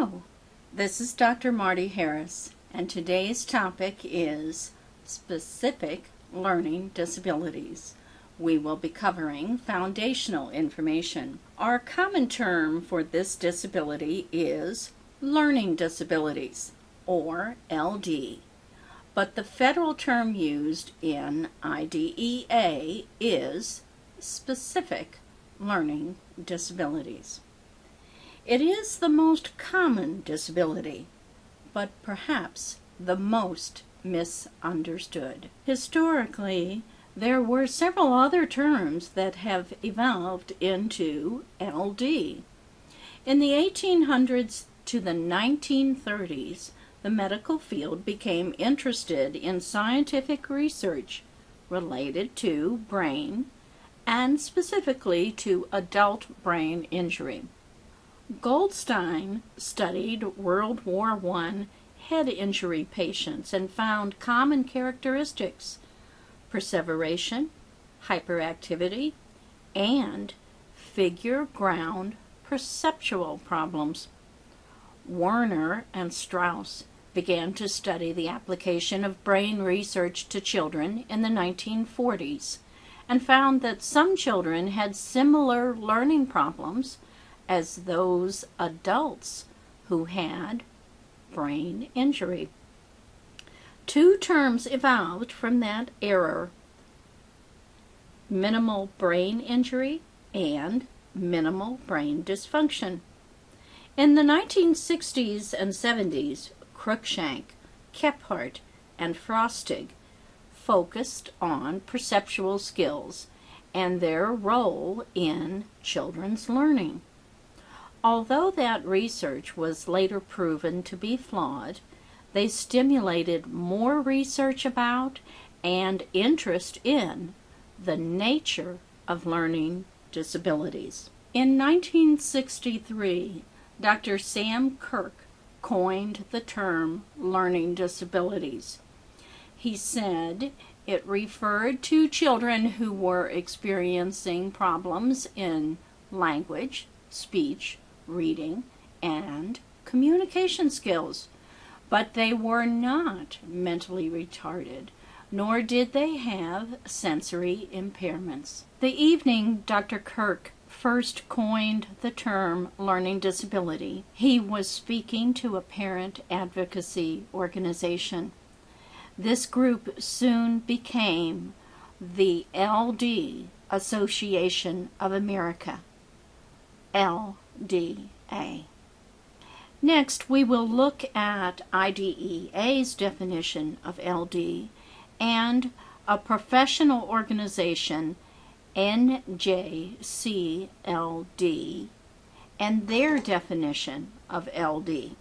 Hello, this is Dr. Marty Harris, and today's topic is specific learning disabilities. We will be covering foundational information. Our common term for this disability is learning disabilities, or LD, but the federal term used in IDEA is specific learning disabilities. It is the most common disability, but perhaps the most misunderstood. Historically, there were several other terms that have evolved into LD. In the 1800s to the 1930s, the medical field became interested in scientific research related to brain, and specifically to adult brain injury. Goldstein studied World War I head injury patients and found common characteristics: perseveration, hyperactivity, and figure-ground perceptual problems. Werner and Strauss began to study the application of brain research to children in the 1940s and found that some children had similar learning problems as those adults who had brain injury. Two terms evolved from that era: minimal brain injury and minimal brain dysfunction. In the 1960s and 70s, Cruikshank, Kephart, and Frostig focused on perceptual skills and their role in children's learning. Although that research was later proven to be flawed, they stimulated more research about and interest in the nature of learning disabilities. In 1963, Dr. Sam Kirk coined the term learning disabilities. He said it referred to children who were experiencing problems in language, speech, reading, and communication skills, but they were not mentally retarded, nor did they have sensory impairments. The evening Dr. Kirk first coined the term learning disability, he was speaking to a parent advocacy organization. This group soon became the LD Association of America, LDA. Next, we will look at IDEA's definition of LD and a professional organization, NJCLD, and their definition of LD.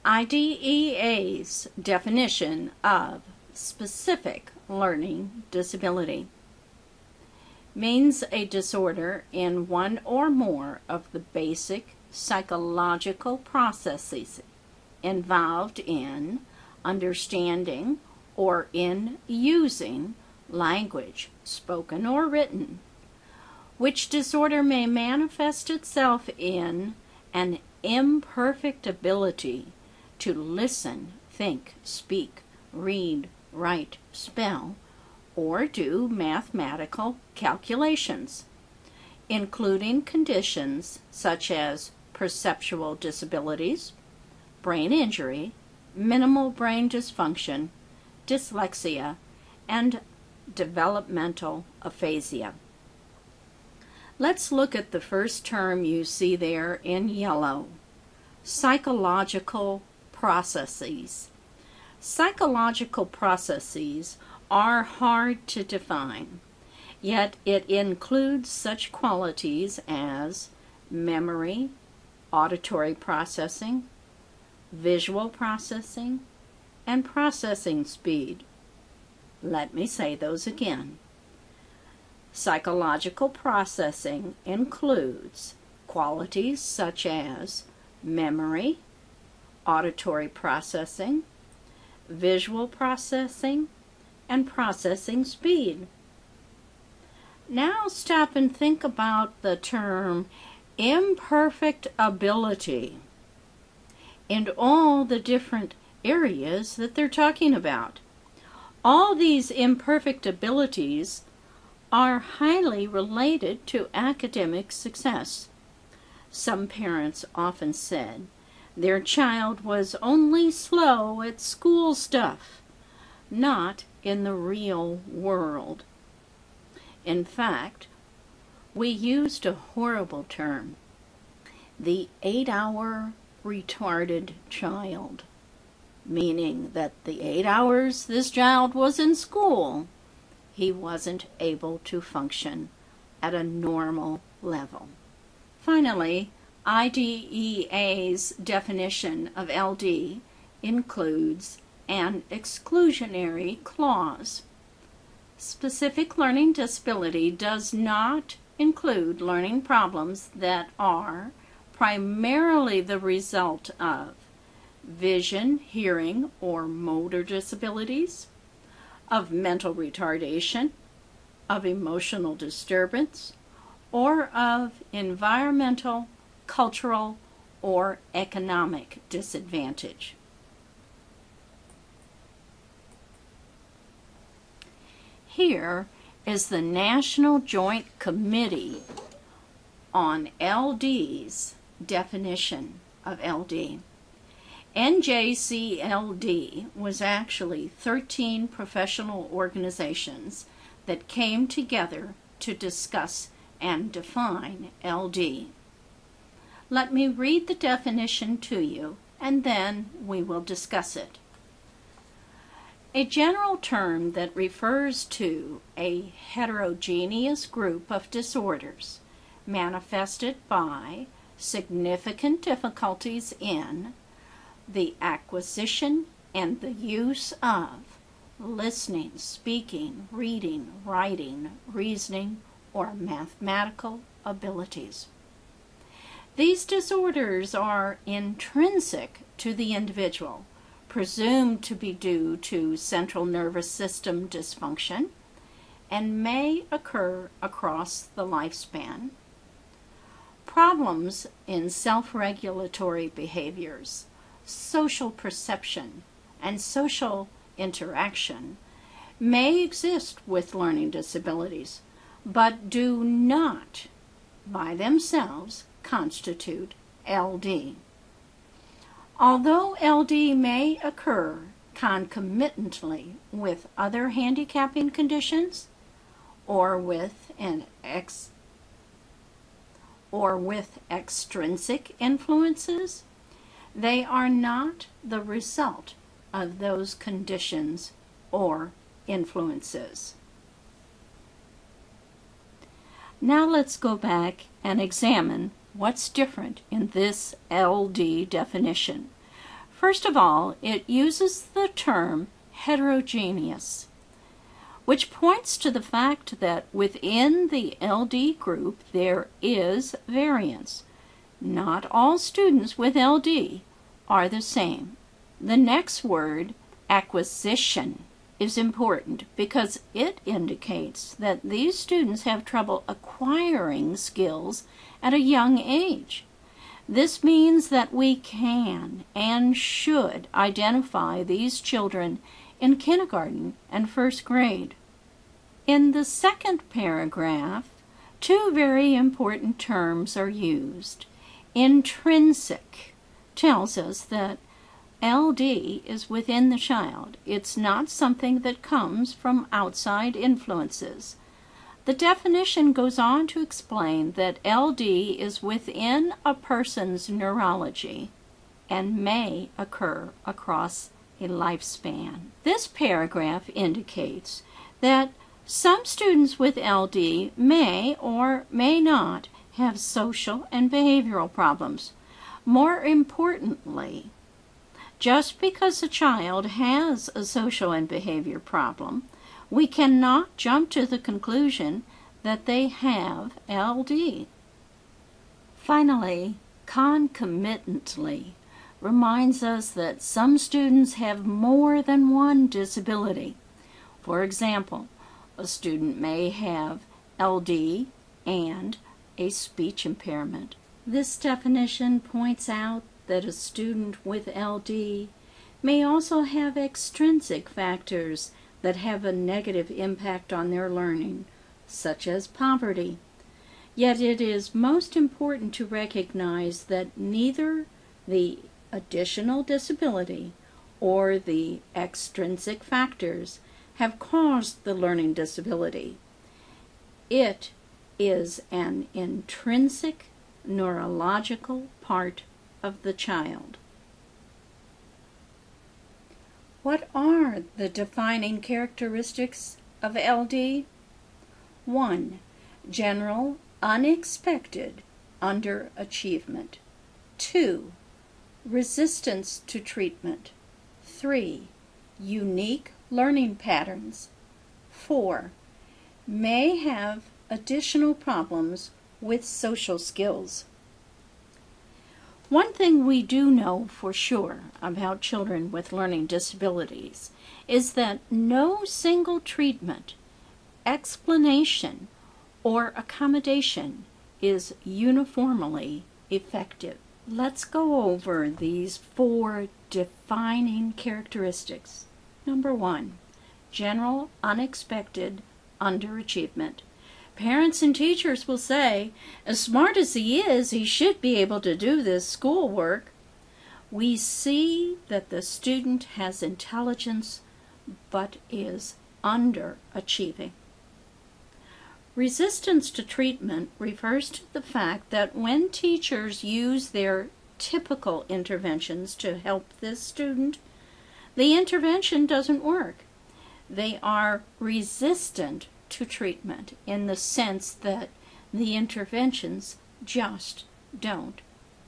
IDEA's definition of specific learning disability means a disorder in one or more of the basic psychological processes involved in understanding or in using language, spoken or written, which disorder may manifest itself in an imperfect ability to listen, think, speak, read, write, spell, or do mathematical calculations, including conditions such as perceptual disabilities, brain injury, minimal brain dysfunction, dyslexia, and developmental aphasia. Let's look at the first term you see there in yellow: psychological processes. Psychological processes are hard to define, yet it includes such qualities as memory, auditory processing, visual processing, and processing speed. Let me say those again. Psychological processing includes qualities such as memory, auditory processing, visual processing, and processing speed. Now stop and think about the term imperfect ability. and all the different areas that they're talking about. All these imperfect abilities are highly related to academic success. Some parents often said their child was only slow at school stuff, not in the real world. In fact, we used a horrible term, the 8-hour retarded child, meaning that the 8 hours this child was in school, he wasn't able to function at a normal level. Finally, IDEA's definition of LD includes an exclusionary clause. Specific learning disability does not include learning problems that are primarily the result of vision, hearing, or motor disabilities, of mental retardation, of emotional disturbance, or of environmental, cultural, or economic disadvantage. Here is the National Joint Committee on LD's definition of LD. NJCLD was actually 13 professional organizations that came together to discuss and define LD. Let me read the definition to you, and then we will discuss it. A general term that refers to a heterogeneous group of disorders manifested by significant difficulties in the acquisition and the use of listening, speaking, reading, writing, reasoning, or mathematical abilities. These disorders are intrinsic to the individual, presumed to be due to central nervous system dysfunction, and may occur across the lifespan. Problems in self-regulatory behaviors, social perception, and social interaction may exist with learning disabilities, but do not, by themselves, constitute LD. Although LD may occur concomitantly with other handicapping conditions or with extrinsic influences, they are not the result of those conditions or influences. Now let's go back and examine what's different in this LD definition. First of all, it uses the term heterogeneous, which points to the fact that within the LD group there is variance. Not all students with LD are the same. The next word, acquisition, is important because it indicates that these students have trouble acquiring skills at a young age. This means that we can and should identify these children in kindergarten and first grade. In the second paragraph, two very important terms are used. Intrinsic tells us that LD is within the child. It's not something that comes from outside influences. The definition goes on to explain that LD is within a person's neurology and may occur across a lifespan. This paragraph indicates that some students with LD may or may not have social and behavioral problems. More importantly, just because a child has a social and behavior problem, we cannot jump to the conclusion that they have LD. Finally, concomitantly reminds us that some students have more than one disability. For example, a student may have LD and a speech impairment. This definition points out that a student with LD may also have extrinsic factors that have a negative impact on their learning, such as poverty. Yet it is most important to recognize that neither the additional disability or the extrinsic factors have caused the learning disability. It is an intrinsic neurological part of the child. What are the defining characteristics of LD? 1. General, unexpected underachievement. 2. Resistance to treatment. 3. Unique learning patterns. 4. May have additional problems with social skills. One thing we do know for sure about children with learning disabilities is that no single treatment, explanation, or accommodation is uniformly effective. Let's go over these 4 defining characteristics. Number 1, general unexpected underachievement. Parents and teachers will say, as smart as he is, he should be able to do this schoolwork. We see that the student has intelligence but is underachieving. Resistance to treatment refers to the fact that when teachers use their typical interventions to help this student, the intervention doesn't work. They are resistant to treatment in the sense that the interventions just don't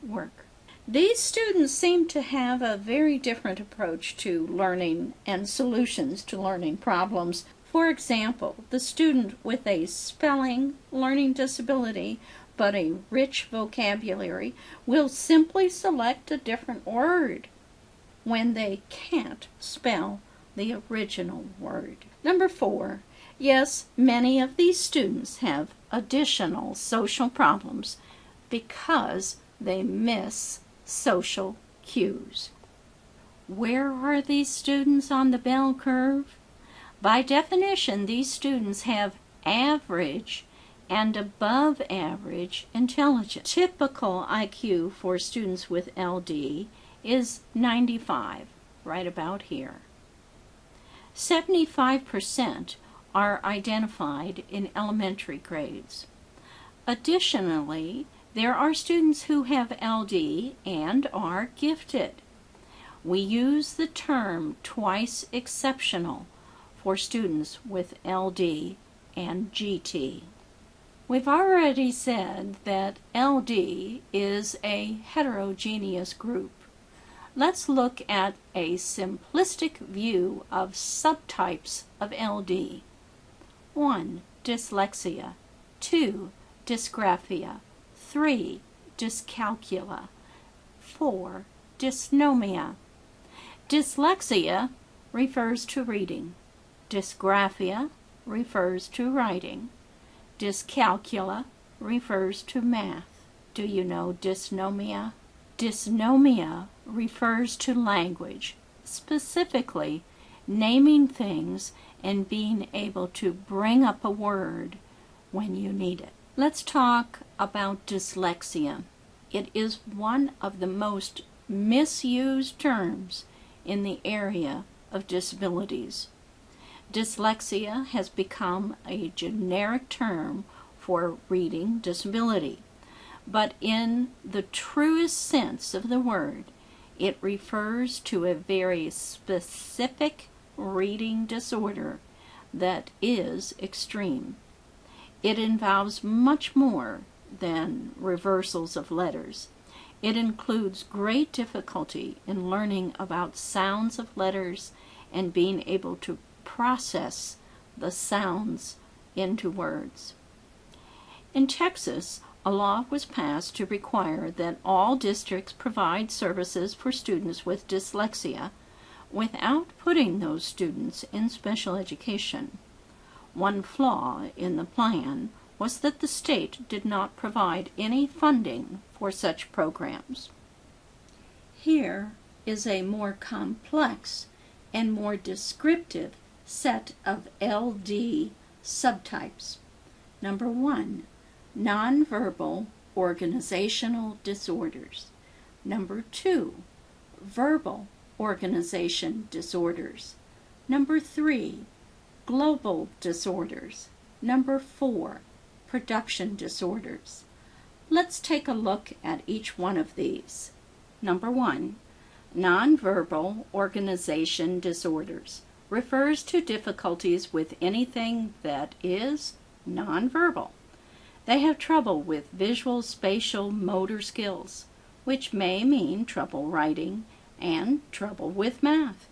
work. These students seem to have a very different approach to learning and solutions to learning problems. For example, the student with a spelling learning disability but a rich vocabulary will simply select a different word when they can't spell the original word. Number 4, yes, many of these students have additional social problems because they miss social cues. Where are these students on the bell curve? By definition, these students have average and above average intelligence. Typical IQ for students with LD is 95, right about here. 75% are identified in elementary grades. Additionally, there are students who have LD and are gifted. We use the term twice exceptional for students with LD and GT. We've already said that LD is a heterogeneous group. Let's look at a simplistic view of subtypes of LD. 1. Dyslexia. 2. Dysgraphia. 3. Dyscalculia. 4. Dysnomia. Dyslexia refers to reading. Dysgraphia refers to writing. Dyscalculia refers to math. Do you know dysnomia? Dysnomia refers to language, specifically naming things and being able to bring up a word when you need it. Let's talk about dyslexia. It is one of the most misused terms in the area of disabilities. Dyslexia has become a generic term for reading disability, but in the truest sense of the word, it refers to a very specific reading disorder that is extreme. It involves much more than reversals of letters. It includes great difficulty in learning about sounds of letters and being able to process the sounds into words. In Texas, a law was passed to require that all districts provide services for students with dyslexia without putting those students in special education. One flaw in the plan was that the state did not provide any funding for such programs. Here is a more complex and more descriptive set of LD subtypes. Number 1, nonverbal organizational disorders. Number 2, verbal organization disorders. Number 3, global disorders. Number 4, production disorders. Let's take a look at each one of these. Number 1, nonverbal organization disorders refers to difficulties with anything that is nonverbal. They have trouble with visual, spatial, motor skills, which may mean trouble writing and trouble with math.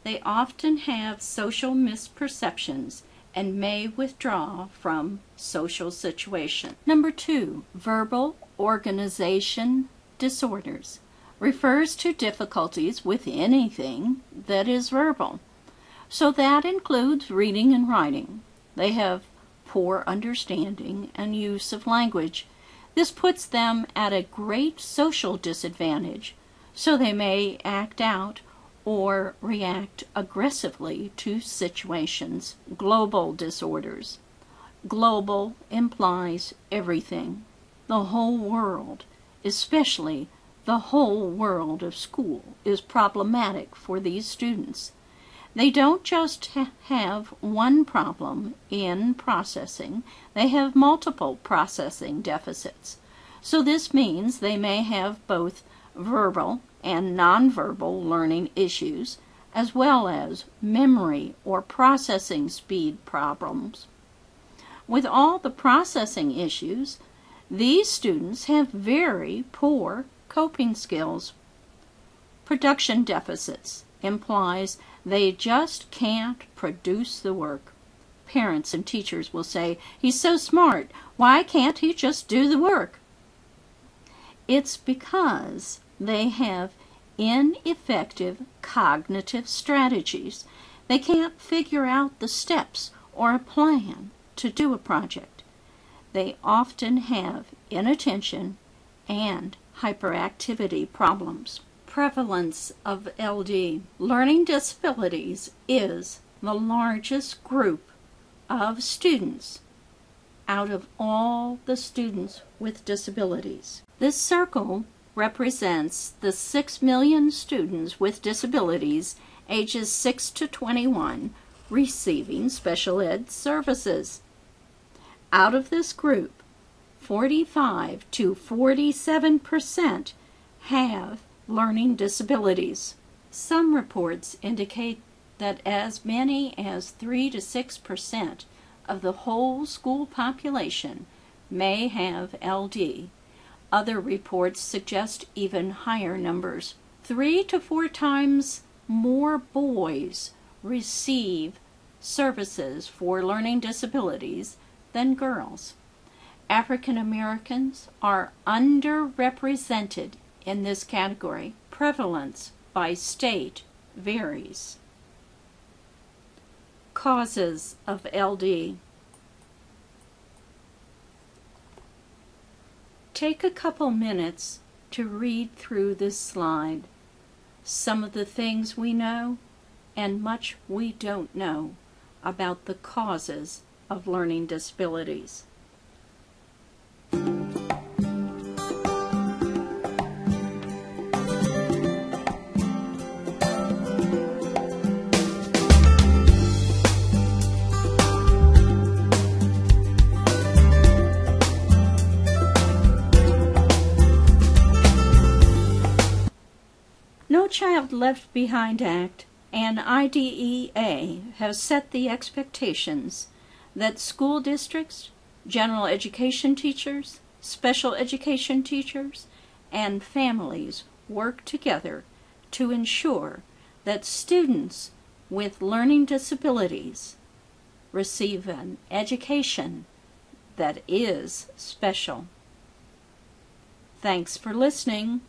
They often have social misperceptions and may withdraw from social situations. Number 2, verbal organization disorders refers to difficulties with anything that is verbal. So that includes reading and writing. They have poor understanding and use of language. This puts them at a great social disadvantage, so they may act out or react aggressively to situations. Global disorders. Global implies everything. The whole world, especially the whole world of school, is problematic for these students. They don't just have one problem in processing, they have multiple processing deficits. So this means they may have both verbal and nonverbal learning issues, as well as memory or processing speed problems. With all the processing issues, these students have very poor coping skills. Production deficits implies they just can't produce the work. Parents and teachers will say, "He's so smart, why can't he just do the work?" It's because they have ineffective cognitive strategies. They can't figure out the steps or a plan to do a project. They often have inattention and hyperactivity problems. Prevalence of LD. Learning disabilities is the largest group of students out of all the students with disabilities. This circle represents the 6 million students with disabilities ages 6 to 21 receiving special ed services. Out of this group, 45 to 47% have learning disabilities. Some reports indicate that as many as 3 to 6% of the whole school population may have LD. Other reports suggest even higher numbers. 3 to 4 times more boys receive services for learning disabilities than girls. African Americans are underrepresented in this category. Prevalence by state varies. Causes of LD. Take a couple minutes to read through this slide. Some of the things we know and much we don't know about the causes of learning disabilities. No Child Left Behind Act and IDEA have set the expectations that school districts, general education teachers, special education teachers, and families work together to ensure that students with learning disabilities receive an education that is special. Thanks for listening.